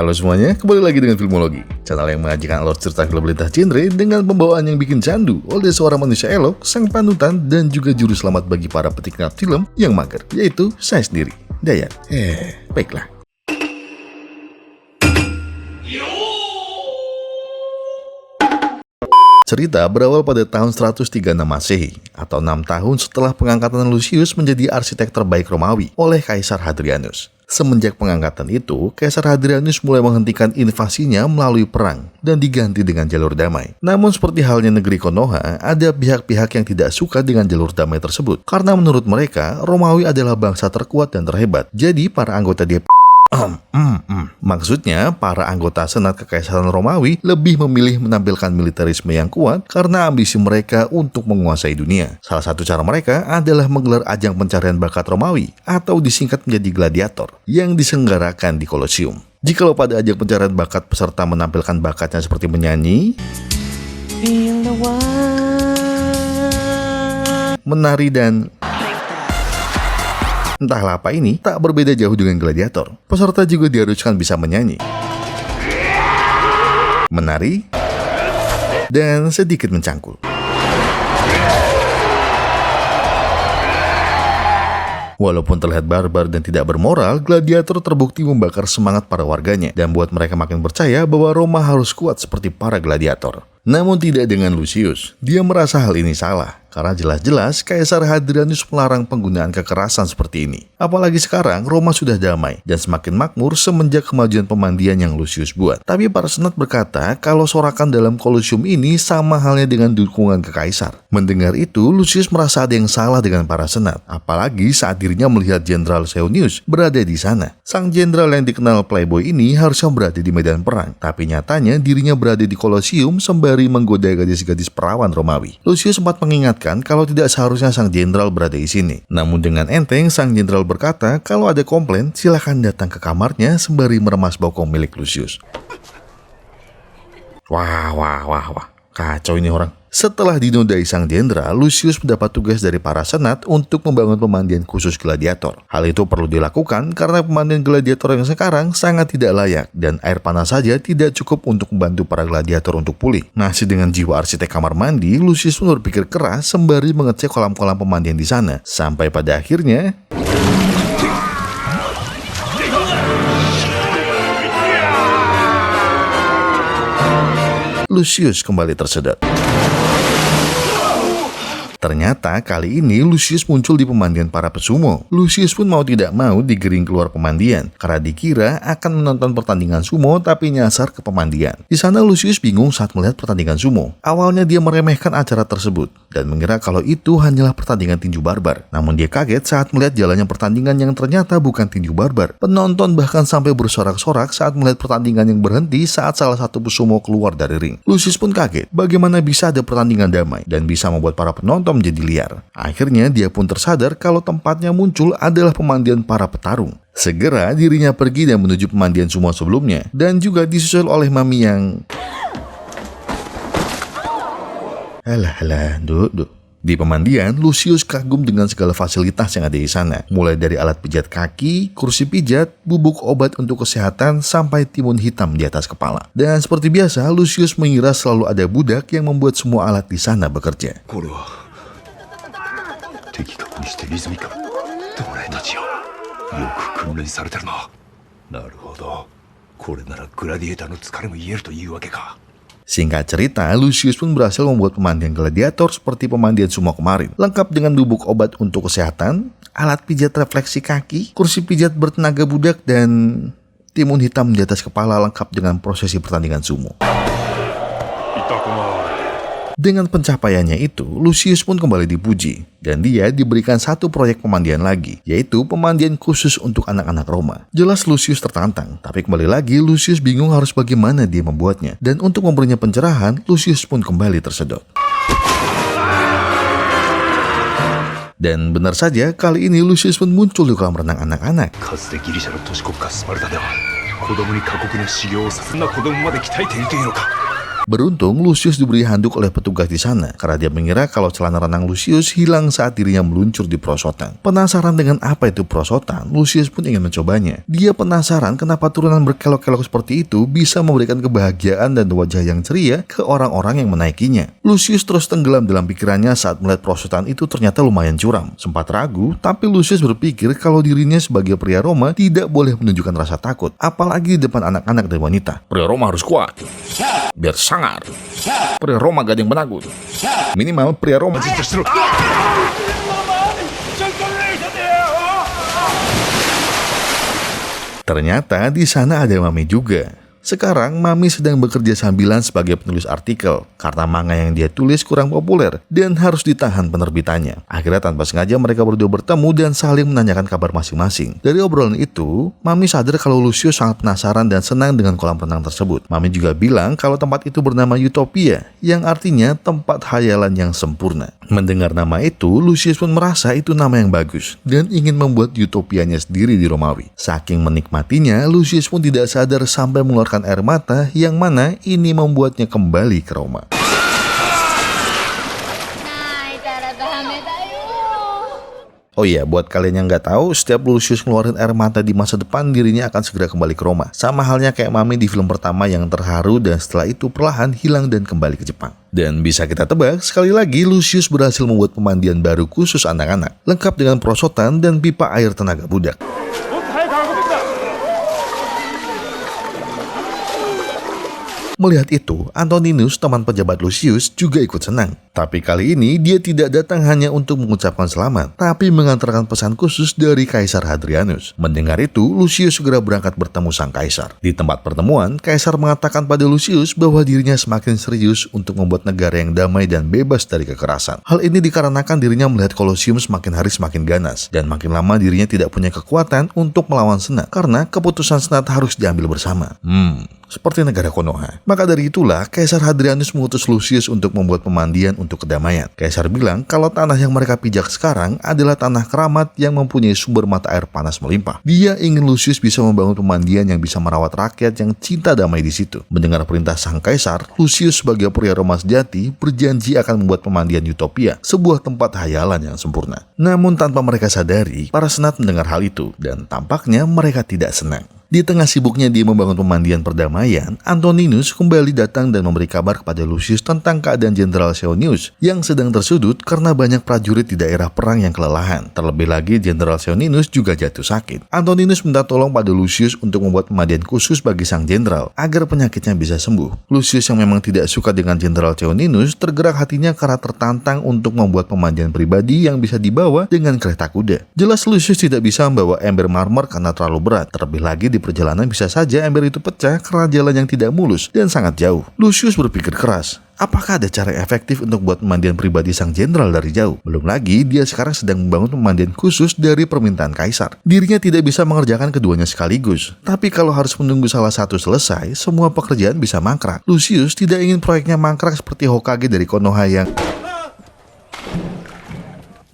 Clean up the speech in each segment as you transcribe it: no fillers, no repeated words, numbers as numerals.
Halo semuanya, kembali lagi dengan Filmologi, channel yang mengajikan alur cerita film lintas genre dengan pembawaan yang bikin candu oleh seorang manusia elok, sang panutan, dan juga juru selamat bagi para penikmat film yang mager, yaitu saya sendiri, Dayat. Baiklah. Cerita berawal pada tahun 136 Masehi, atau 6 tahun setelah pengangkatan Lucius menjadi arsitek terbaik Romawi oleh Kaisar Hadrianus. Semenjak pengangkatan itu, Kaisar Hadrianus mulai menghentikan invasinya melalui perang dan diganti dengan jalur damai. Namun seperti halnya negeri Konoha, ada pihak-pihak yang tidak suka dengan jalur damai tersebut. Karena menurut mereka, Romawi adalah bangsa terkuat dan terhebat. Jadi para anggota Maksudnya, para anggota Senat Kekaisaran Romawi lebih memilih menampilkan militerisme yang kuat karena ambisi mereka untuk menguasai dunia. Salah satu cara mereka adalah menggelar ajang pencarian bakat Romawi atau disingkat menjadi gladiator yang diselenggarakan di Kolosium. Jikalau pada ajang pencarian bakat peserta menampilkan bakatnya seperti menyanyi, menari, dan entahlah apa ini, tak berbeda jauh dengan gladiator. Peserta juga diharuskan bisa menyanyi, menari, dan sedikit mencangkul. Walaupun terlihat barbar dan tidak bermoral, gladiator terbukti membakar semangat para warganya dan buat mereka makin percaya bahwa Roma harus kuat seperti para gladiator. Namun tidak dengan Lucius. Dia merasa hal ini salah, karena jelas-jelas Kaisar Hadrianus melarang penggunaan kekerasan seperti ini. Apalagi sekarang Roma sudah damai dan semakin makmur semenjak kemajuan pemandian yang Lucius buat. Tapi para senat berkata kalau sorakan dalam Kolosium ini sama halnya dengan dukungan ke Kaisar. Mendengar itu, Lucius merasa ada yang salah dengan para senat. Apalagi saat dirinya melihat Jenderal Seunius berada di sana. Sang jenderal yang dikenal playboy ini harusnya berada di medan perang. Tapi nyatanya dirinya berada di Kolosium sembari menggoda gadis-gadis perawan Romawi. Lucius sempat mengingatkan kalau tidak seharusnya sang jenderal berada di sini. Namun dengan enteng, sang jenderal berkata kalau ada komplain, silakan datang ke kamarnya sembari meremas bokong milik Lucius. Wah, kacau ini orang. Setelah dinodai sang jenderal, Lucius mendapat tugas dari para senat untuk membangun pemandian khusus gladiator. Hal itu perlu dilakukan karena pemandian gladiator yang sekarang sangat tidak layak dan air panas saja tidak cukup untuk membantu para gladiator untuk pulih. Masih dengan jiwa arsitek kamar mandi, Lucius pun berpikir keras sembari mengecek kolam-kolam pemandian di sana. Sampai pada akhirnya Lucius kembali tersedot. Ternyata kali ini Lucius muncul di pemandian para pesumo. Lucius pun mau tidak mau digering keluar pemandian karena dikira akan menonton pertandingan sumo tapi nyasar ke pemandian. Di sana Lucius bingung saat melihat pertandingan sumo. Awalnya dia meremehkan acara tersebut dan mengira kalau itu hanyalah pertandingan tinju barbar. Namun dia kaget saat melihat jalannya pertandingan yang ternyata bukan tinju barbar. Penonton bahkan sampai bersorak-sorak saat melihat pertandingan yang berhenti saat salah satu pesumo keluar dari ring. Lucius pun kaget bagaimana bisa ada pertandingan damai dan bisa membuat para penonton menjadi liar. Akhirnya dia pun tersadar kalau tempatnya muncul adalah pemandian para petarung. Segera dirinya pergi dan menuju pemandian sumo sebelumnya dan juga disusul oleh mami yang duduk. Di pemandian, Lucius kagum dengan segala fasilitas yang ada di sana. Mulai dari alat pijat kaki, kursi pijat, bubuk obat untuk kesehatan, sampai timun hitam di atas kepala. Dan seperti biasa, Lucius mengira selalu ada budak yang membuat semua alat di sana bekerja. Singkat cerita, Lucius pun berhasil membuat pemandian gladiator seperti pemandian sumo kemarin, lengkap dengan bubuk obat untuk kesehatan, alat pijat refleksi kaki, kursi pijat bertenaga budak, dan timun hitam di atas kepala lengkap dengan prosesi pertandingan sumo. Dengan pencapaiannya itu, Lucius pun kembali dipuji, dan dia diberikan satu proyek pemandian lagi, yaitu pemandian khusus untuk anak-anak Roma. Jelas Lucius tertantang, tapi kembali lagi Lucius bingung harus bagaimana dia membuatnya, dan untuk memberinya pencerahan, Lucius pun kembali tersedot. Dan benar saja, kali ini Lucius pun muncul di kolam renang anak-anak. Beruntung Lucius diberi handuk oleh petugas di sana karena dia mengira kalau celana renang Lucius hilang saat dirinya meluncur di perosotan. Penasaran dengan apa itu perosotan, Lucius pun ingin mencobanya. Dia penasaran kenapa turunan berkelok-kelok seperti itu bisa memberikan kebahagiaan dan wajah yang ceria ke orang-orang yang menaikinya. Lucius terus tenggelam dalam pikirannya saat melihat perosotan itu ternyata lumayan curam. Sempat ragu, tapi Lucius berpikir kalau dirinya sebagai pria Roma tidak boleh menunjukkan rasa takut, apalagi di depan anak-anak dan wanita. Pria Roma harus kuat, biar sangar. Pria Roma gak ada yang menakut. Minimal pria Roma. Ternyata di sana ada Mami juga. Sekarang Mami sedang bekerja sambilan sebagai penulis artikel karena manga yang dia tulis kurang populer dan harus ditahan penerbitannya. Akhirnya tanpa sengaja mereka berdua bertemu dan saling menanyakan kabar masing-masing. Dari obrolan itu, Mami sadar kalau Lucius sangat penasaran dan senang dengan kolam renang tersebut. Mami juga bilang kalau tempat itu bernama Utopia, yang artinya tempat khayalan yang sempurna. Mendengar nama itu, Lucius pun merasa itu nama yang bagus dan ingin membuat utopianya sendiri di Romawi. Saking menikmatinya, Lucius pun tidak sadar sampai mengeluarkan air mata yang mana ini membuatnya kembali ke Roma. Oh iya, buat kalian yang nggak tahu, setiap Lucius ngeluarin air mata di masa depan, dirinya akan segera kembali ke Roma. Sama halnya kayak Mami di film pertama yang terharu dan setelah itu perlahan hilang dan kembali ke Jepang. Dan bisa kita tebak, sekali lagi Lucius berhasil membuat pemandian baru khusus anak-anak, lengkap dengan perosotan dan pipa air tenaga budak. Melihat itu, Antoninus, teman pejabat Lucius, juga ikut senang. Tapi kali ini dia tidak datang hanya untuk mengucapkan selamat, tapi mengantarkan pesan khusus dari Kaisar Hadrianus. Mendengar itu, Lucius segera berangkat bertemu sang kaisar. Di tempat pertemuan, Kaisar mengatakan pada Lucius bahwa dirinya semakin serius untuk membuat negara yang damai dan bebas dari kekerasan. Hal ini dikarenakan dirinya melihat Kolosium semakin hari semakin ganas, dan makin lama dirinya tidak punya kekuatan untuk melawan Senat, karena keputusan Senat harus diambil bersama. Seperti negara Konoha. Maka dari itulah, Kaisar Hadrianus mengutus Lucius untuk membuat pemandian untuk kedamaian. Kaisar bilang kalau tanah yang mereka pijak sekarang adalah tanah keramat yang mempunyai sumber mata air panas melimpah. Dia ingin Lucius bisa membangun pemandian yang bisa merawat rakyat yang cinta damai di situ. Mendengar perintah sang kaisar, Lucius sebagai pria Roma sejati berjanji akan membuat pemandian Utopia, sebuah tempat hayalan yang sempurna. Namun tanpa mereka sadari, para senat mendengar hal itu dan tampaknya mereka tidak senang. Di tengah sibuknya dia membangun pemandian perdamaian, Antoninus kembali datang dan memberi kabar kepada Lucius tentang keadaan Jenderal Seonius yang sedang tersudut karena banyak prajurit di daerah perang yang kelelahan. Terlebih lagi, Jenderal Seonius juga jatuh sakit. Antoninus minta tolong pada Lucius untuk membuat pemandian khusus bagi sang jenderal agar penyakitnya bisa sembuh. Lucius yang memang tidak suka dengan Jenderal Seonius tergerak hatinya karena tertantang untuk membuat pemandian pribadi yang bisa dibawa dengan kereta kuda. Jelas Lucius tidak bisa membawa ember marmer karena terlalu berat. Terlebih lagi di perjalanan bisa saja ember itu pecah karena jalan yang tidak mulus dan sangat jauh. Lucius berpikir keras, apakah ada cara efektif untuk buat pemandian pribadi sang jenderal dari jauh? Belum lagi dia sekarang sedang membangun pemandian khusus dari permintaan kaisar. Dirinya tidak bisa mengerjakan keduanya sekaligus. Tapi kalau harus menunggu salah satu selesai, semua pekerjaan bisa mangkrak. Lucius tidak ingin proyeknya mangkrak seperti Hokage dari Konoha yang...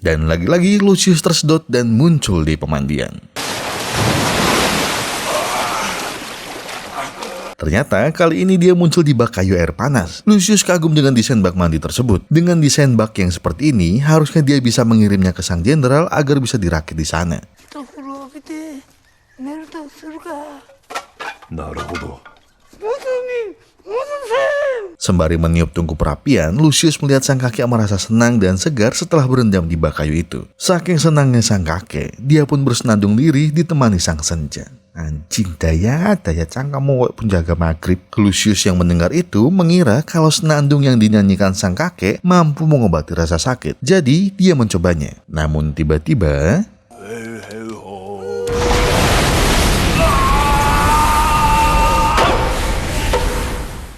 Dan lagi-lagi Lucius tersedot dan muncul di pemandian. Ternyata kali ini dia muncul di bak kayu air panas. Lucius kagum dengan desain bak mandi tersebut. Dengan desain bak yang seperti ini, harusnya dia bisa mengirimnya ke sang jenderal agar bisa dirakit di sana. Sembari meniup tungku perapian, Lucius melihat sang kakek merasa senang dan segar setelah berendam di bak kayu itu. Saking senangnya sang kakek, dia pun bersenandung diri ditemani sang senja. Anjing, daya kamu penjaga maghrib. Lucius yang mendengar itu mengira kalau senandung yang dinyanyikan sang kakek mampu mengobati rasa sakit. Jadi dia mencobanya. Namun tiba-tiba...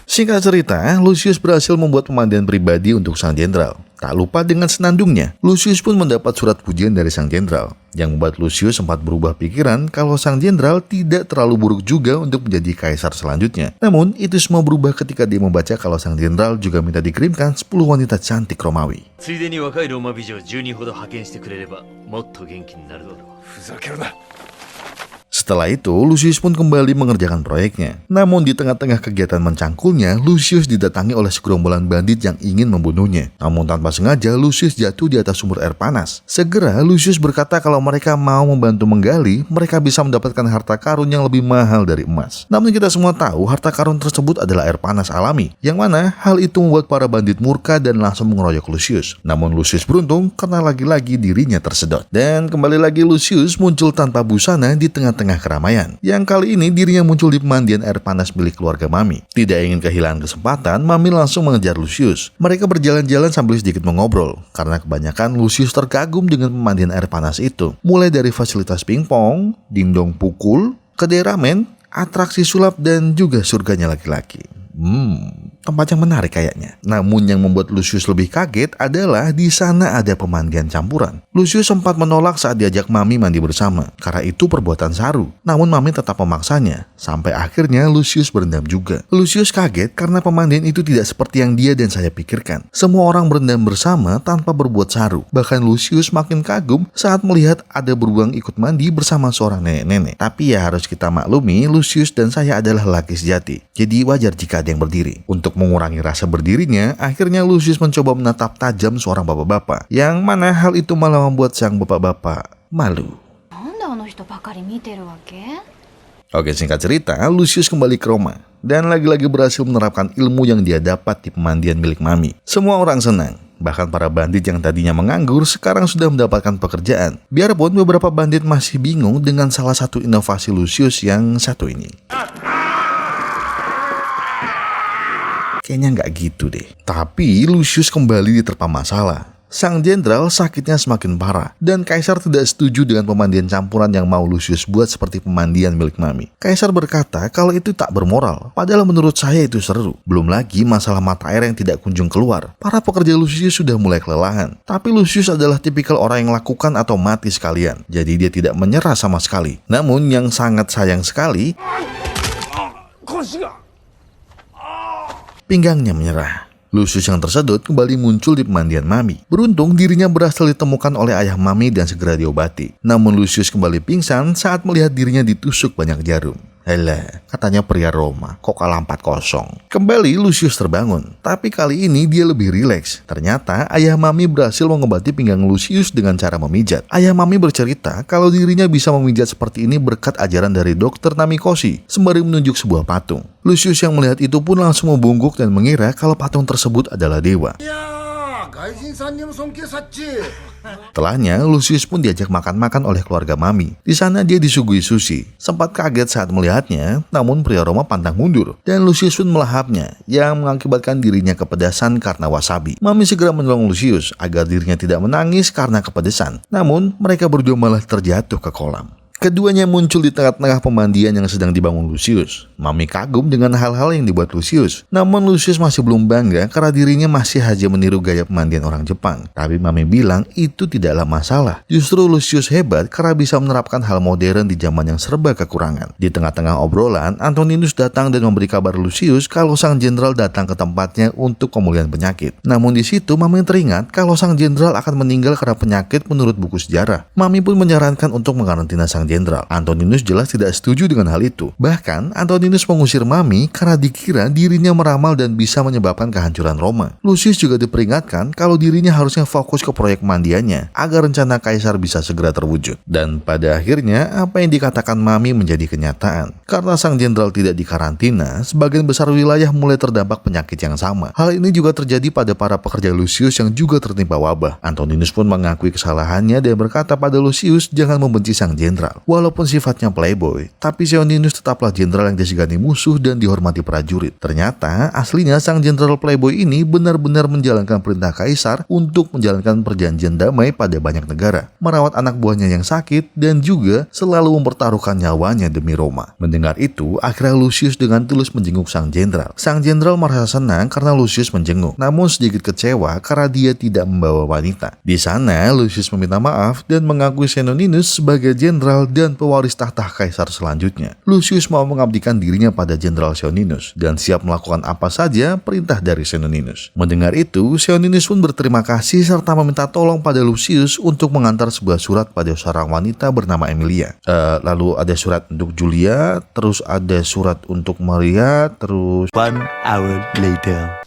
Singkat cerita, Lucius berhasil membuat pemandian pribadi untuk sang jenderal. Tak lupa dengan senandungnya, Lucius pun mendapat surat pujian dari sang jenderal, yang membuat Lucius sempat berubah pikiran kalau sang jenderal tidak terlalu buruk juga untuk menjadi kaisar selanjutnya. Namun, itu semua berubah ketika dia membaca kalau sang jenderal juga minta dikirimkan 10 wanita cantik Romawi. Setelah itu, Lucius pun kembali mengerjakan proyeknya. Namun di tengah-tengah kegiatan mencangkulnya, Lucius didatangi oleh segerombolan bandit yang ingin membunuhnya. Namun tanpa sengaja, Lucius jatuh di atas sumber air panas. Segera, Lucius berkata kalau mereka mau membantu menggali, mereka bisa mendapatkan harta karun yang lebih mahal dari emas. Namun kita semua tahu harta karun tersebut adalah air panas alami, yang mana hal itu membuat para bandit murka dan langsung mengeroyok Lucius. Namun Lucius beruntung karena lagi-lagi dirinya tersedot. Dan kembali lagi Lucius muncul tanpa busana di tengah-tengah keramaian. Yang kali ini dirinya muncul di pemandian air panas milik keluarga Mami. Tidak ingin kehilangan kesempatan, Mami langsung mengejar Lucius. Mereka berjalan-jalan sambil sedikit mengobrol, karena kebanyakan Lucius terkagum dengan pemandian air panas itu. Mulai dari fasilitas pingpong, dingdong pukul, kedai ramen, atraksi sulap, dan juga surganya laki-laki. Tempat yang menarik kayaknya. Namun yang membuat Lucius lebih kaget adalah di sana ada pemandian campuran. Lucius sempat menolak saat diajak Mami mandi bersama, karena itu perbuatan saru. Namun Mami tetap memaksanya, sampai akhirnya Lucius berendam juga. Lucius kaget karena pemandian itu tidak seperti yang dia dan saya pikirkan. Semua orang berendam bersama tanpa berbuat saru. Bahkan Lucius makin kagum saat melihat ada beruang ikut mandi bersama seorang nenek-nenek. Tapi ya harus kita maklumi, Lucius dan saya adalah laki sejati. Jadi wajar jika ada yang berdiri. Untuk mengurangi rasa berdirinya, akhirnya Lucius mencoba menatap tajam seorang bapak-bapak, yang mana hal itu malah membuat sang bapak-bapak malu. Oke, singkat cerita, Lucius kembali ke Roma dan lagi-lagi berhasil menerapkan ilmu yang dia dapat di pemandian milik Mami. Semua orang senang. Bahkan para bandit yang tadinya menganggur sekarang sudah mendapatkan pekerjaan. Biarpun beberapa bandit masih bingung dengan salah satu inovasi Lucius yang satu ini. Kayaknya nggak gitu deh. Tapi Lucius kembali diterpa masalah. Sang jenderal sakitnya semakin parah, dan Kaisar tidak setuju dengan pemandian campuran yang mau Lucius buat seperti pemandian milik Mami. Kaisar berkata kalau itu tak bermoral, padahal menurut saya itu seru. Belum lagi masalah mata air yang tidak kunjung keluar. Para pekerja Lucius sudah mulai kelelahan, tapi Lucius adalah tipikal orang yang lakukan atau mati sekalian. Jadi dia tidak menyerah sama sekali. Namun yang sangat sayang sekali, pinggangnya menyerah. Lucius yang tersedot kembali muncul di pemandian Mami. Beruntung dirinya berhasil ditemukan oleh ayah Mami dan segera diobati. Namun Lucius kembali pingsan saat melihat dirinya ditusuk banyak jarum. Alah, katanya pria Roma, kok kalah 4-0. Kembali Lucius terbangun, tapi kali ini dia lebih rileks. Ternyata ayah Mami berhasil mengobati pinggang Lucius dengan cara memijat. Ayah Mami bercerita kalau dirinya bisa memijat seperti ini berkat ajaran dari dokter Namikoshi, sembari menunjuk sebuah patung. Lucius yang melihat itu pun langsung membungkuk dan mengira kalau patung tersebut adalah dewa. Setelahnya, Lucius pun diajak makan-makan oleh keluarga Mami. Di sana dia disuguhi sushi. Sempat kaget saat melihatnya, namun pria Roma pantang mundur. Dan Lucius pun melahapnya, yang mengakibatkan dirinya kepedasan karena wasabi. Mami segera menolong Lucius agar dirinya tidak menangis karena kepedesan. Namun, mereka berdua malah terjatuh ke kolam. Keduanya muncul di tengah-tengah pemandian yang sedang dibangun Lucius. Mami kagum dengan hal-hal yang dibuat Lucius. Namun Lucius masih belum bangga karena dirinya masih aja meniru gaya pemandian orang Jepang. Tapi Mami bilang itu tidaklah masalah. Justru Lucius hebat karena bisa menerapkan hal modern di zaman yang serba kekurangan. Di tengah-tengah obrolan, Antoninus datang dan memberi kabar Lucius kalau sang jenderal datang ke tempatnya untuk pemulihan penyakit. Namun di situ Mami teringat kalau sang jenderal akan meninggal karena penyakit menurut buku sejarah. Mami pun menyarankan untuk mengkarantina sang jenderal. Antoninus jelas tidak setuju dengan hal itu. Bahkan Antoninus mengusir Mami karena dikira dirinya meramal dan bisa menyebabkan kehancuran Roma. Lucius juga diperingatkan kalau dirinya harusnya fokus ke proyek mandiannya agar rencana Kaisar bisa segera terwujud. Dan pada akhirnya apa yang dikatakan Mami menjadi kenyataan. Karena sang jenderal tidak dikarantina, sebagian besar wilayah mulai terdampak penyakit yang sama. Hal ini juga terjadi pada para pekerja Lucius yang juga tertimpa wabah. Antoninus pun mengakui kesalahannya dan berkata pada Lucius jangan membenci sang jenderal. Walaupun sifatnya playboy, tapi Antoninus tetaplah jenderal yang disegani musuh dan dihormati prajurit. Ternyata, aslinya sang jenderal playboy ini benar-benar menjalankan perintah Kaisar untuk menjalankan perjanjian damai pada banyak negara, merawat anak buahnya yang sakit, dan juga selalu mempertaruhkan nyawanya demi Roma. Mendengar itu, akhirnya Lucius dengan tulus menjenguk sang jenderal. Sang jenderal merasa senang karena Lucius menjenguk, namun sedikit kecewa karena dia tidak membawa wanita. Di sana, Lucius meminta maaf dan mengakui Antoninus sebagai jenderal jenderal dan pewaris tahta kaisar selanjutnya. Lucius mau mengabdikan dirinya pada Jenderal Seoninus dan siap melakukan apa saja perintah dari Seoninus. Mendengar itu, Seoninus pun berterima kasih serta meminta tolong pada Lucius untuk mengantar sebuah surat pada seorang wanita bernama Emilia. Lalu ada surat untuk Julia, terus ada surat untuk Maria, terus 1 hour later.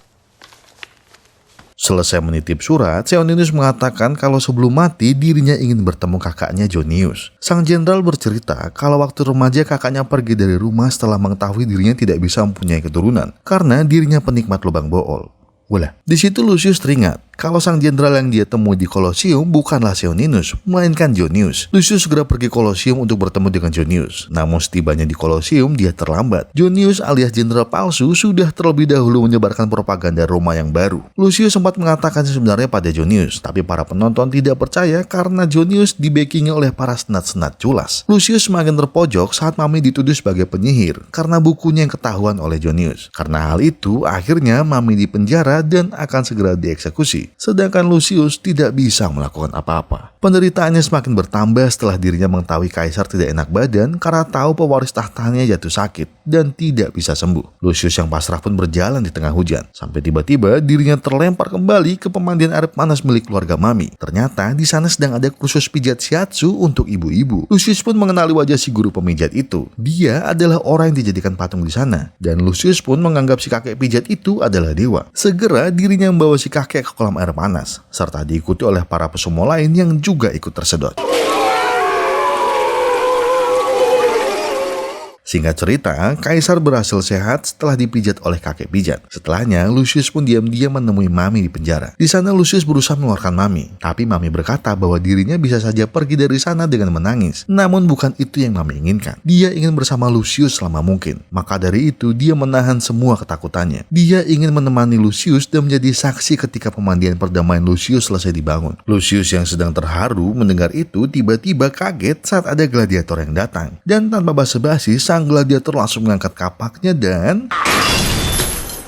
selesai menitip surat, Seoninus mengatakan kalau sebelum mati dirinya ingin bertemu kakaknya Jonius. Sang jenderal bercerita kalau waktu remaja kakaknya pergi dari rumah setelah mengetahui dirinya tidak bisa mempunyai keturunan karena dirinya penikmat lubang bool. Walah, di situ Lucius teringat kalau sang jenderal yang dia temui di Kolosium bukanlah Seoninus, melainkan Jonius. Lucius segera pergi Kolosium untuk bertemu dengan Jonius. Namun setibanya di Kolosium, dia terlambat. Jonius alias jenderal palsu sudah terlebih dahulu menyebarkan propaganda Roma yang baru. Lucius sempat mengatakan sebenarnya pada Jonius, tapi para penonton tidak percaya karena Jonius dibackingi oleh para senat-senat culas. Lucius semakin terpojok saat Mami dituduh sebagai penyihir karena bukunya yang ketahuan oleh Jonius. Karena hal itu, akhirnya Mami dipenjara dan akan segera dieksekusi. Sedangkan Lucius tidak bisa melakukan apa-apa. Penderitaannya semakin bertambah setelah dirinya mengetahui kaisar tidak enak badan karena tahu pewaris tahtanya jatuh sakit dan tidak bisa sembuh. Lucius yang pasrah pun berjalan di tengah hujan sampai tiba-tiba dirinya terlempar kembali ke pemandian air panas milik keluarga Mami. Ternyata di sana sedang ada kursus pijat shiatsu untuk ibu-ibu. Lucius pun mengenali wajah si guru pemijat itu. Dia adalah orang yang dijadikan patung di sana dan Lucius pun menganggap si kakek pijat itu adalah dewa. Segera dirinya membawa si kakek ke kolam air panas, serta diikuti oleh para pesumo lain yang juga ikut tersedot. Singkat cerita, kaisar berhasil sehat setelah dipijat oleh kakek pijat. Setelahnya, Lucius pun diam-diam menemui Mami di penjara. Di sana Lucius berusaha mengeluarkan Mami, tapi Mami berkata bahwa dirinya bisa saja pergi dari sana dengan menangis. Namun bukan itu yang Mami inginkan. Dia ingin bersama Lucius selama mungkin. Maka dari itu, dia menahan semua ketakutannya. Dia ingin menemani Lucius dan menjadi saksi ketika pemandian perdamaian Lucius selesai dibangun. Lucius yang sedang terharu mendengar itu tiba-tiba kaget saat ada gladiator yang datang. Dan tanpa basa-basi, sang gladiator langsung mengangkat kapaknya dan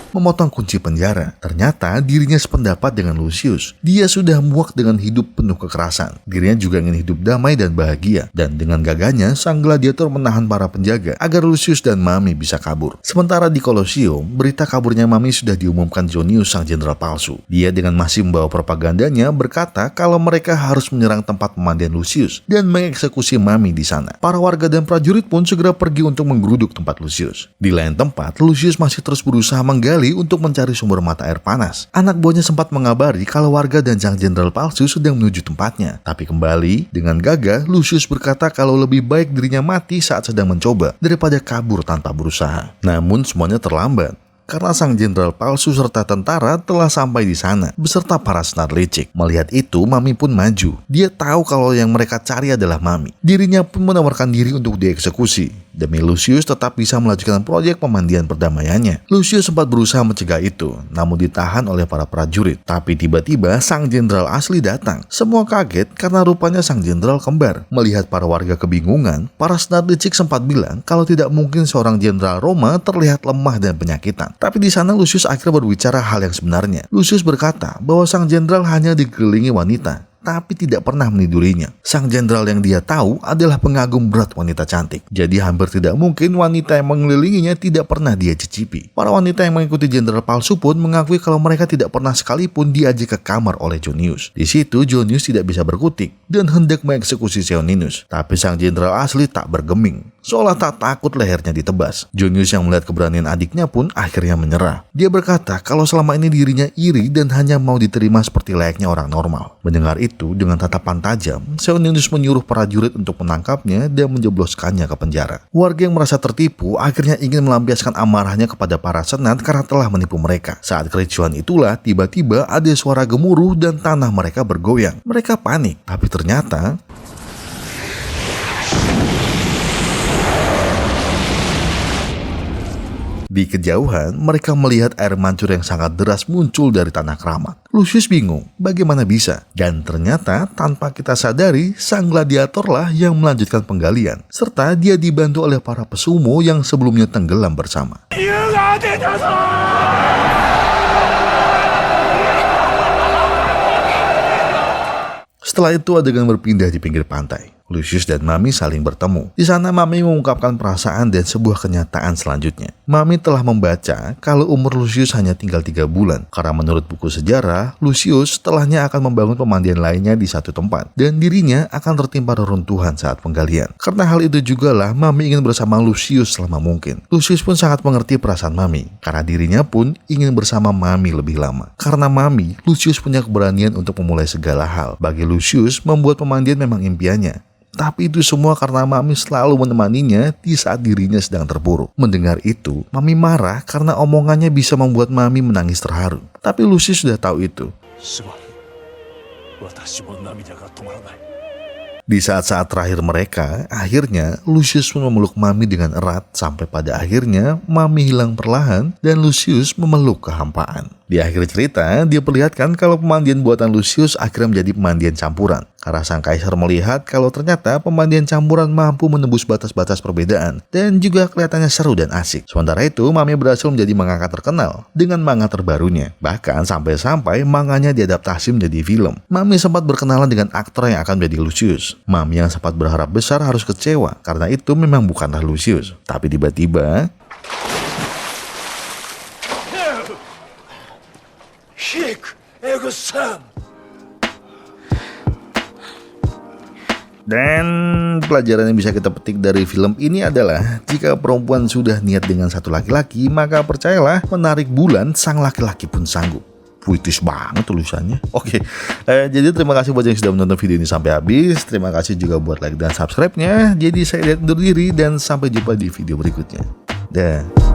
memotong kunci penjara. Ternyata dirinya sependapat dengan Lucius. Dia sudah muak dengan hidup penuh kekerasan. Dirinya juga ingin hidup damai dan bahagia. Dan dengan gagahnya, sang gladiator menahan para penjaga agar Lucius dan Mami bisa kabur. Sementara di Kolosium, berita kaburnya Mami sudah diumumkan Jonius, sang jenderal palsu. Dia dengan masih membawa propagandanya berkata kalau mereka harus menyerang tempat pemandian Lucius dan mengeksekusi Mami di sana. Para warga dan prajurit pun segera pergi untuk menggeruduk tempat Lucius. Di lain tempat, Lucius masih terus berusaha menggali untuk mencari sumber mata air panas. Anak buahnya sempat mengabari kalau warga dan sang jenderal palsu sedang menuju tempatnya. Tapi kembali, dengan gagah, Lucius berkata kalau lebih baik dirinya mati saat sedang mencoba daripada kabur tanpa berusaha. Namun semuanya terlambat. Karena sang jenderal palsu serta tentara telah sampai di sana beserta para senat licik. Melihat itu, Mami pun maju. Dia tahu kalau yang mereka cari adalah Mami. Dirinya pun menawarkan diri untuk dieksekusi demi Lucius tetap bisa melanjutkan proyek pemandian perdamaiannya. Lucius sempat berusaha mencegah itu, namun ditahan oleh para prajurit. Tapi tiba-tiba sang jenderal asli datang. Semua kaget karena rupanya sang jenderal kembar. Melihat para warga kebingungan, para senat licik sempat bilang kalau tidak mungkin seorang jenderal Roma terlihat lemah dan penyakitan. Tapi di sana Lucius akhirnya berbicara hal yang sebenarnya. Lucius berkata bahwa sang jenderal hanya dikelilingi wanita, tapi tidak pernah menidurinya. Sang jenderal yang dia tahu adalah pengagum berat wanita cantik. Jadi hampir tidak mungkin wanita yang mengelilinginya tidak pernah dia cicipi. Para wanita yang mengikuti jenderal palsu pun mengakui kalau mereka tidak pernah sekalipun diajak ke kamar oleh Jonius. Di situ Jonius tidak bisa berkutik dan hendak mengeksekusi Seoninus. Tapi sang jenderal asli tak bergeming, seolah tak takut lehernya ditebas. Jonius yang melihat keberanian adiknya pun akhirnya menyerah. Dia berkata kalau selama ini dirinya iri dan hanya mau diterima seperti layaknya orang normal. Mendengar itu, dengan tatapan tajam, Seoninus menyuruh prajurit untuk menangkapnya dan menjebloskannya ke penjara. Warga yang merasa tertipu akhirnya ingin melampiaskan amarahnya kepada para senat karena telah menipu mereka. Saat kericuhan itulah tiba-tiba ada suara gemuruh dan tanah mereka bergoyang. Mereka panik, tapi ternyata di kejauhan, mereka melihat air mancur yang sangat deras muncul dari tanah keramat. Lucius bingung, bagaimana bisa? Dan ternyata, tanpa kita sadari, sang gladiatorlah yang melanjutkan penggalian. Serta dia dibantu oleh para pesumo yang sebelumnya tenggelam bersama. Setelah itu adegan berpindah di pinggir pantai. Lucius dan Mami saling bertemu. Di sana Mami mengungkapkan perasaan dan sebuah kenyataan selanjutnya. Mami telah membaca kalau umur Lucius hanya tinggal 3 bulan. Karena menurut buku sejarah, Lucius setelahnya akan membangun pemandian lainnya di satu tempat. Dan dirinya akan tertimpa reruntuhan saat penggalian. Karena hal itu jugalah Mami ingin bersama Lucius selama mungkin. Lucius pun sangat mengerti perasaan Mami. Karena dirinya pun ingin bersama Mami lebih lama. Karena Mami, Lucius punya keberanian untuk memulai segala hal. Bagi Lucius, membuat pemandian memang impiannya. Tapi itu semua karena Mami selalu menemaninya di saat dirinya sedang terpuruk. Mendengar itu, Mami marah karena omongannya bisa membuat Mami menangis terharu. Tapi Lucius sudah tahu itu. Di saat-saat terakhir mereka, akhirnya Lucius pun memeluk Mami dengan erat sampai pada akhirnya Mami hilang perlahan dan Lucius memeluk kehampaan. Di akhir cerita, dia perlihatkan kalau pemandian buatan Lucius akhirnya menjadi pemandian campuran. Karena sang kaisar melihat kalau ternyata pemandian campuran mampu menembus batas-batas perbedaan dan juga kelihatannya seru dan asik. Sementara itu, Mami berhasil menjadi mangaka terkenal dengan manga terbarunya. Bahkan sampai-sampai manganya diadaptasi menjadi film. Mami sempat berkenalan dengan aktor yang akan menjadi Lucius. Mami yang sempat berharap besar harus kecewa karena itu memang bukanlah Lucius. Tapi tiba-tiba dan pelajaran yang bisa kita petik dari film ini adalah jika perempuan sudah niat dengan satu laki-laki, maka percayalah menarik bulan sang laki-laki pun sanggup. Puitis banget tulisannya. Oke, jadi terima kasih buat yang sudah menonton video ini sampai habis. Terima kasih juga buat like dan subscribe-nya. Jadi saya lihat undur diri dan sampai jumpa di video berikutnya. Dah.